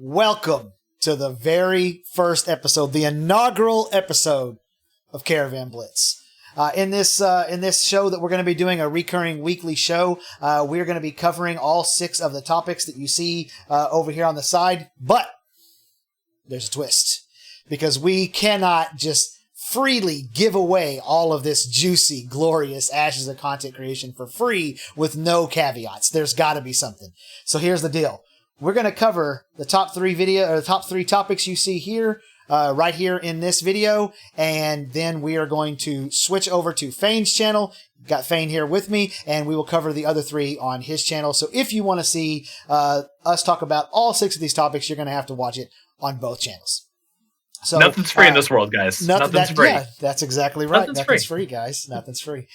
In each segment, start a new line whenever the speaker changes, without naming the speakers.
Welcome to the very first episode, the inaugural episode of Caravan Blitz. In this show that we're going to be doing, a recurring weekly show, we're going to be covering all 6 of the topics that you see over here on the side. But there's a twist, because we cannot just freely give away all of this juicy, glorious ashes of content creation for free with no caveats. There's got to be something. So here's the deal. We're going to cover the top 3 topics you see here, right here in this video. And then we are going to switch over to Faynes' channel. Got Fayne here with me, and we will cover the other 3 on his channel. So if you want to see us talk about all 6 of these topics, you're going to have to watch it on both channels. So
nothing's free in this world, guys. Nothing's free.
Yeah, that's exactly right. Nothing's free, guys. Nothing's free.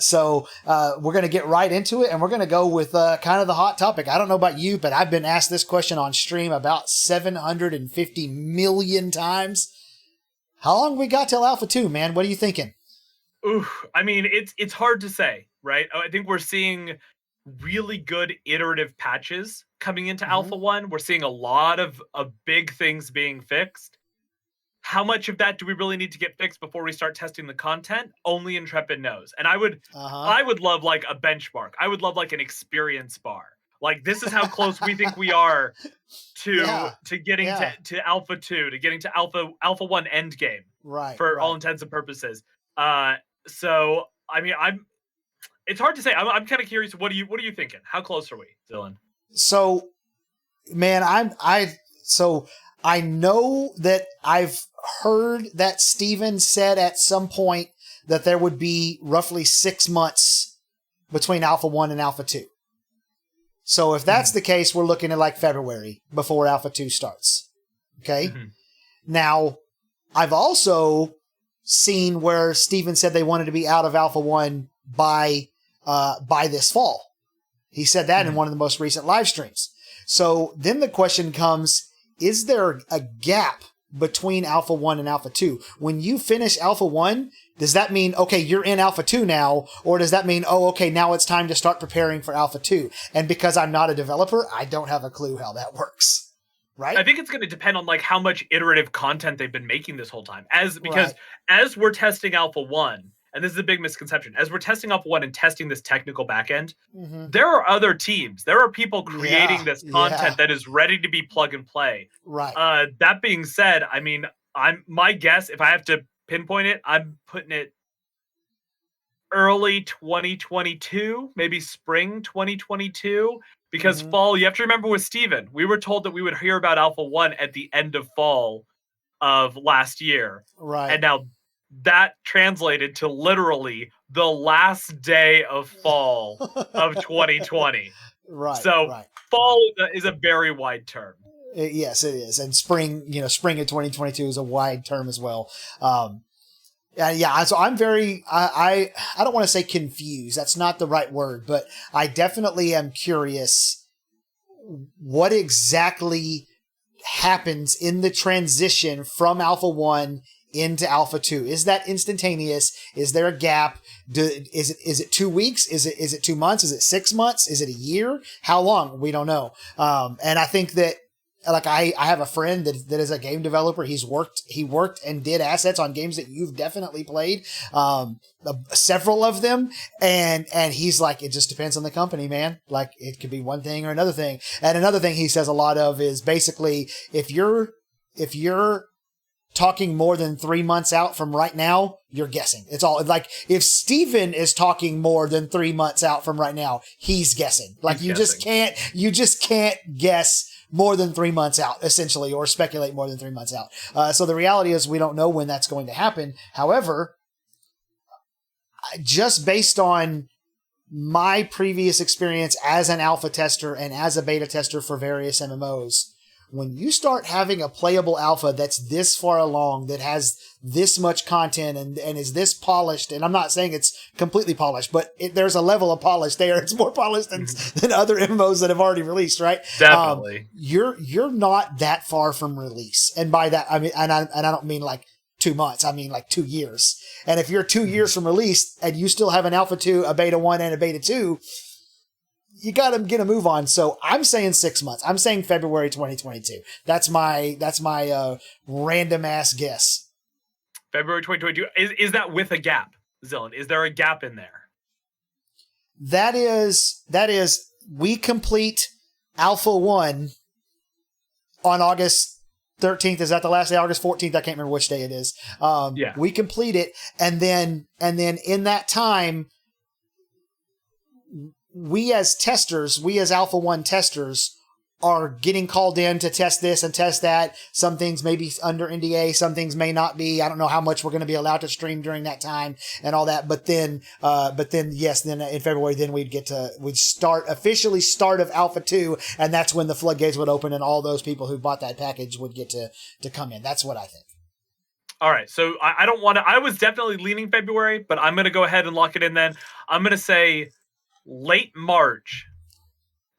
So we're going to get right into it, and we're going to go with kind of the hot topic. I don't know about you, but I've been asked this question on stream about 750 million times. How long we got till Alpha 2, man? What are you thinking?
Ooh, I mean, it's hard to say, right? I think we're seeing really good iterative patches coming into Alpha 1. We're seeing a lot of big things being fixed. How much of that do we really need to get fixed before we start testing the content? Only Intrepid knows. And I would love like a benchmark. I would love like an experience bar. Like, this is how close we think we are to getting to Alpha 2, to getting to Alpha 1 endgame.
Right.
For all intents and purposes. So I mean, it's hard to say. I'm kind of curious. What are you thinking? How close are we, Dylan?
So, man, I know that I've heard that Steven said at some point that there would be roughly 6 months between Alpha 1 and Alpha 2. So if that's the case, we're looking at like February before Alpha 2 starts. Okay? Now, I've also seen where Steven said they wanted to be out of Alpha 1 by this fall. He said that in one of the most recent live streams. So then the question comes, is there a gap between Alpha 1 and Alpha 2? When you finish Alpha 1, does that mean, okay, you're in Alpha 2 now? Or does that mean, oh, okay, now it's time to start preparing for Alpha 2? And because I'm not a developer, I don't have a clue how that works. Right?
I think it's going to depend on like how much iterative content they've been making this whole time. As we're testing Alpha 1, and this is a big misconception, as we're testing Alpha 1 and testing this technical backend, there are other teams. There are people creating this content that is ready to be plug and play.
Right.
That being said, I mean, my guess, if I have to pinpoint it, I'm putting it early 2022, maybe spring 2022, because fall, you have to remember with Steven, we were told that we would hear about Alpha 1 at the end of fall of last year.
Right.
And now that translated to literally the last day of fall of 2020.
Right.
So fall is a very wide term.
Yes, it is. And spring of 2022 is a wide term as well. So I'm very, I don't want to say confused. That's not the right word, but I definitely am curious what exactly happens in the transition from Alpha 1 into Alpha 2. Is that instantaneous? Is there a gap? Is it 2 weeks? Is it 2 months? Is it 6 months? Is it a year? How long? We don't know. And I think that, like, I have a friend that is a game developer. He worked and did assets on games that you've definitely played, several of them. And he's like, it just depends on the company, man. Like, it could be one thing or another thing. And another thing he says a lot of is basically, if you're talking more than 3 months out from right now, you're guessing. It's all like, if Steven is talking more than 3 months out from right now, he's guessing. Like, you just can't guess more than 3 months out, essentially, or speculate more than 3 months out. So the reality is we don't know when that's going to happen. However, just based on my previous experience as an alpha tester and as a beta tester for various MMOs, when you start having a playable alpha that's this far along, that has this much content and is this polished, and I'm not saying it's completely polished, but there's a level of polish there. It's more polished than other MMOs that have already released, right?
Definitely.
You're not that far from release. And by that, I mean, and I don't mean like 2 months. I mean like 2 years. And if you're 2 years from release and you still have an Alpha 2, a Beta 1, and a Beta 2, you got to get a move on. So I'm saying 6 months. I'm saying February 2022. That's my random ass guess.
February 2022. Is that with a gap, Zillion? Is there a gap in there?
That is we complete Alpha 1 on August 13th. Is that the last day? August 14th? I can't remember which day it is.
Yeah.
We complete it, and then in that time, we as testers, we as Alpha 1 testers, are getting called in to test this and test that. Some things may be under NDA, some things may not be. I don't know how much we're going to be allowed to stream during that time and all that. But then yes, then in February, then we'd officially start of Alpha 2, and that's when the floodgates would open and all those people who bought that package would get to come in. That's what I think.
All right, so I don't want to. I was definitely leaning February, but I'm going to go ahead and lock it in. Then I'm going to say late March.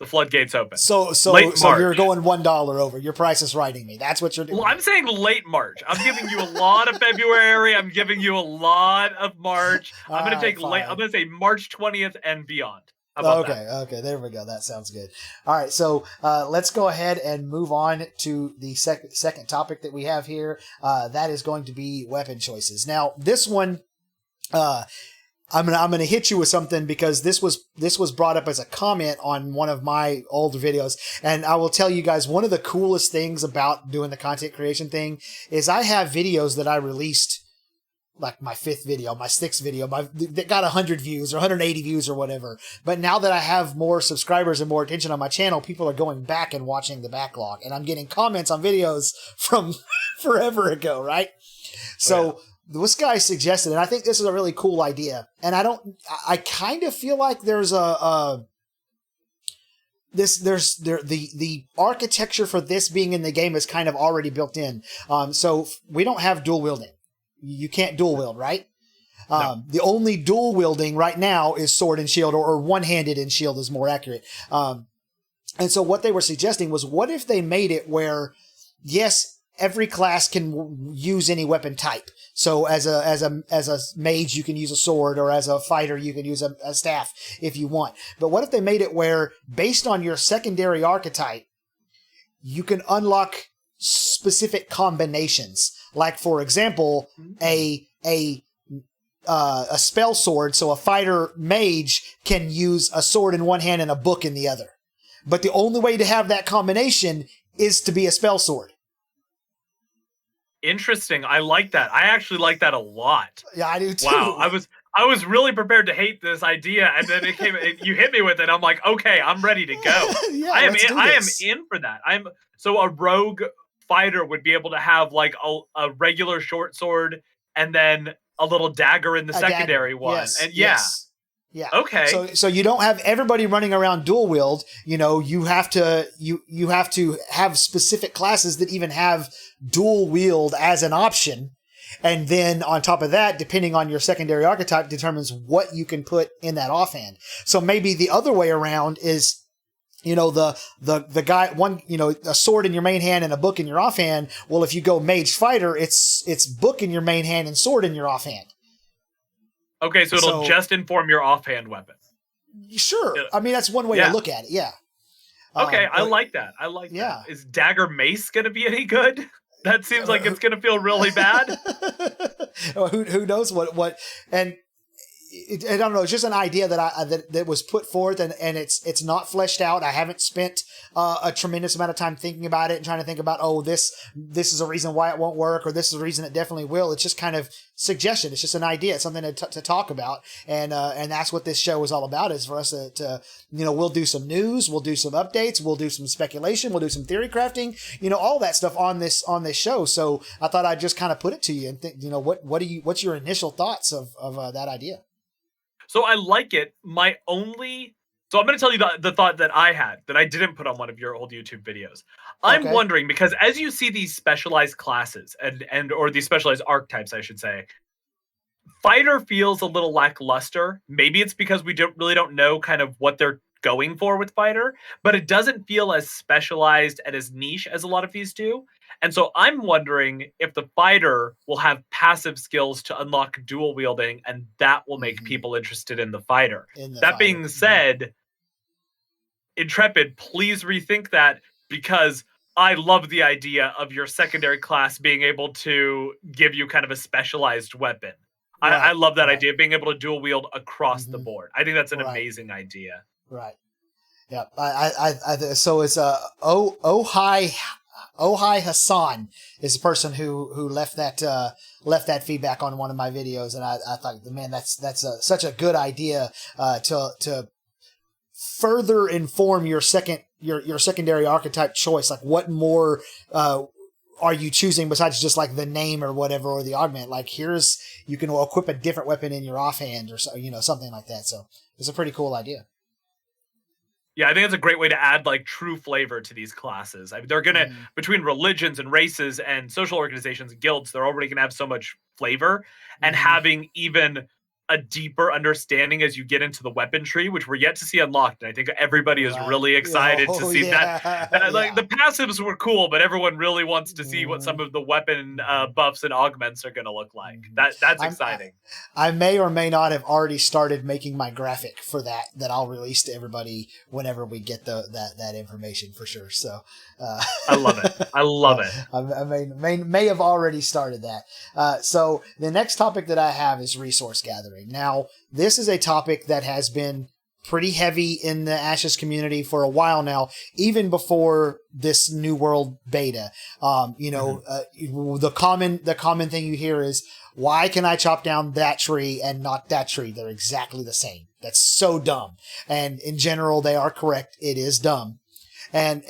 The floodgates open.
So you're going $1 over. Your price is writing me. That's what you're doing.
Well, I'm saying late March. I'm giving you a lot of February. I'm giving you a lot of March. I'm going to take late. I'm going to say March 20th and beyond.
Okay. There we go. That sounds good. All right. So let's go ahead and move on to the second topic that we have here. That is going to be weapon choices. Now, this one, I'm gonna hit you with something because this was brought up as a comment on one of my older videos, and I will tell you guys one of the coolest things about doing the content creation thing is I have videos that I released, like my 5th video, my 6th video, that got 100 views or 180 views or whatever. But now that I have more subscribers and more attention on my channel, people are going back and watching the backlog, and I'm getting comments on videos from forever ago, right? So. Yeah. This guy suggested, and I think this is a really cool idea. And I kind of feel like there's the architecture for this being in the game is kind of already built in. So we don't have dual wielding. You can't dual wield, right?
No.
The only dual wielding right now is sword and shield, or one-handed and shield is more accurate. And so what they were suggesting was, what if they made it where, yes, every class can use any weapon type. So as a mage, you can use a sword, or as a fighter, you can use a staff if you want. But what if they made it where, based on your secondary archetype, you can unlock specific combinations? Like, for example, a spell sword. So a fighter mage can use a sword in one hand and a book in the other. But the only way to have that combination is to be a spell sword.
Interesting. I like that. I actually like that a lot.
Yeah, I do too.
Wow. I was really prepared to hate this idea, and then you hit me with it. I'm like, okay, I'm ready to go.
Yeah,
I am in for that. So a rogue fighter would be able to have like a regular short sword and then a little dagger in the secondary one.
Yes,
and
yes. Yeah.
Okay.
So you don't have everybody running around dual wield. You know, you have to have specific classes that even have dual wield as an option. And then on top of that, depending on your secondary archetype, determines what you can put in that offhand. So maybe the other way around is, you know, the guy, one, you know, a sword in your main hand and a book in your offhand. Well, if you go mage fighter, it's book in your main hand and sword in your offhand.
Okay, so it'll just inform your offhand weapon.
Sure. I mean, that's one way to look at it. Yeah.
Okay, I like that. That. Is dagger mace going to be any good? That seems like it's going to feel really bad.
Who knows what and I don't know. It's just an idea that was put forth, and it's not fleshed out. I haven't spent a tremendous amount of time thinking about it and trying to think about, this is a reason why it won't work, or this is a reason it definitely will. It's just kind of suggestion. It's just an idea. It's something to talk about, and that's what this show is all about. Is for us to we'll do some news, we'll do some updates, we'll do some speculation, we'll do some theory crafting, all that stuff on this show. So I thought I'd just kind of put it to you and think, what's your initial thoughts of that idea?
So I like it. So I'm going to tell you the thought that I had that I didn't put on one of your old YouTube videos. I'm wondering, because as you see these specialized classes or these specialized archetypes, I should say, fighter feels a little lackluster. Maybe it's because we don't know kind of what they're going for with fighter, but it doesn't feel as specialized and as niche as a lot of these do. And so I'm wondering if the fighter will have passive skills to unlock dual wielding, and that will make people interested in the fighter. That being said, Intrepid, please rethink that, because I love the idea of your secondary class being able to give you kind of a specialized weapon. I love that idea of being able to dual wield across the board. I think that's an amazing idea.
Right. Yeah. So it's Ohai Hassan is the person who left that feedback on one of my videos, and I thought, man, that's such a good idea to further inform your secondary archetype choice. Like, what more are you choosing besides just like the name or whatever, or the augment? Like, you can equip a different weapon in your offhand, or so, something like that. So it's a pretty cool idea.
Yeah, I think it's a great way to add like true flavor to these classes. I mean, they're gonna, between religions and races and social organizations and guilds, they're already gonna have so much flavor, and having even a deeper understanding as you get into the weapon tree, which we're yet to see unlocked. And I think everybody is really excited to see that. Like, the passives were cool, but everyone really wants to see what some of the weapon buffs and augments are going to look like. That's exciting.
I may or may not have already started making my graphic for that I'll release to everybody whenever we get that information, for sure. So
I love it. I love it.
I may have already started that. So the next topic that I have is resource gathering. Now, this is a topic that has been pretty heavy in the Ashes community for a while now, even before this New World beta. The common thing you hear is, why can I chop down that tree and not that tree? They're exactly the same. That's so dumb. And in general, they are correct. It is dumb. And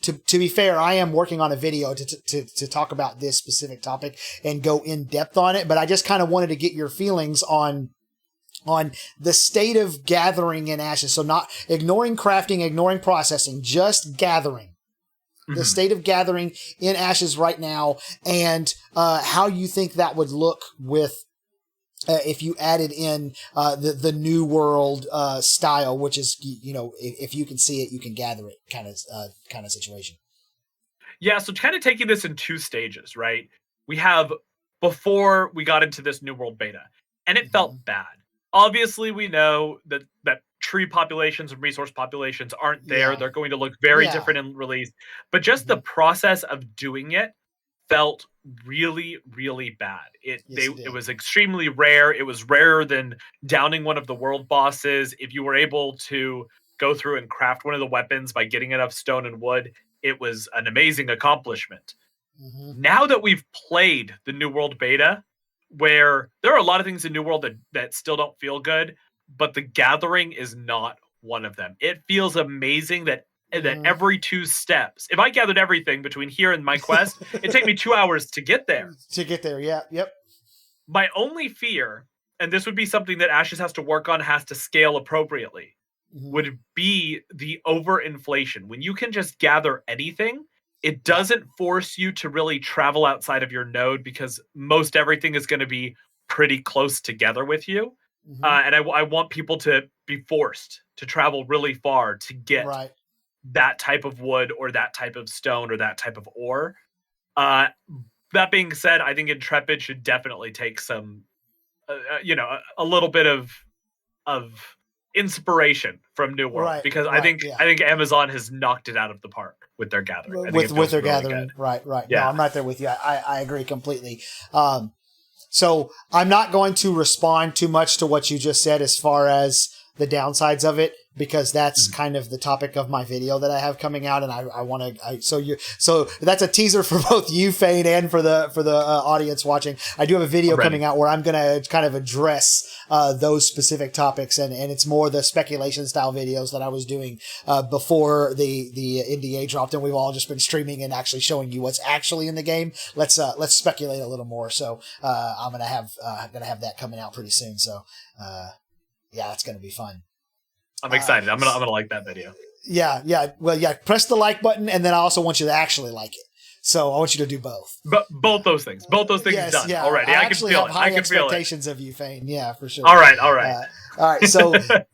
to be fair, I am working on a video to talk about this specific topic and go in depth on it. But I just kind of wanted to get your feelings on the state of gathering in Ashes. So not ignoring crafting, ignoring processing, just gathering. The state of gathering in Ashes right now, and how you think that would look with if you added in the New World style, which is, if you can see it, you can gather it kind of situation.
Yeah, so kind of taking this in two stages, right? We have before we got into this New World beta, and it felt bad. Obviously, we know that tree populations and resource populations aren't there. Yeah. They're going to look very different in release. But just the process of doing it felt really, really bad. It was extremely rare. It was rarer than downing one of the world bosses. If you were able to go through and craft one of the weapons by getting enough stone and wood, it was an amazing accomplishment. Now that we've played the New World beta, where there are a lot of things in New World that still don't feel good, but the gathering is not one of them. It feels amazing that every 2 steps, if I gathered everything between here and my quest, it'd take me 2 hours to get there.
Yeah, yep.
My only fear, and this would be something that Ashes has to work on, has to scale appropriately, would be the overinflation. When you can just gather anything, it doesn't force you to really travel outside of your node, because most everything is going to be pretty close together with you. And I want people to be forced to travel really far to get that type of wood or that type of stone or that type of ore. That being said, I think Intrepid should definitely take some, a little bit of inspiration from New World, because I think Amazon has knocked it out of the park with their gathering.
With their gathering, right. Yeah. No, I'm right there with you. I agree completely. So I'm not going to respond too much to what you just said as far as the downsides of it, because that's kind of the topic of my video that I have coming out, and I want to. So that's a teaser for both you, Fayne, and for the audience watching. I do have a video coming out where I'm going to kind of address those specific topics, and it's more the speculation style videos that I was doing before the NDA dropped, and we've all just been streaming and actually showing you what's actually in the game. Let's speculate a little more. So I'm gonna have that coming out pretty soon. So yeah, it's gonna be fun.
I'm excited. I'm gonna like that video.
Yeah. Well, yeah. Press the like button, and then I also want you to actually like it. So I want you to do both.
But both those things
Yes,
done
yeah.
already. I can feel it.
High
I can feel it.
expectations of you, Fayne. Yeah, for sure.
All right.
All right.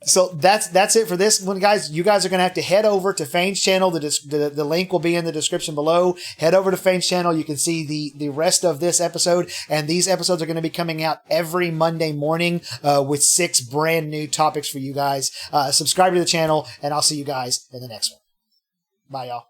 So that's it for this one, guys. You guys are going to have to head over to Fayne's channel. The link will be in the description below. Head over to Fayne's channel. You can see the rest of this episode, and these episodes are going to be coming out every Monday morning with 6 brand new topics for you guys. Subscribe to the channel, and I'll see you guys in the next one. Bye, y'all.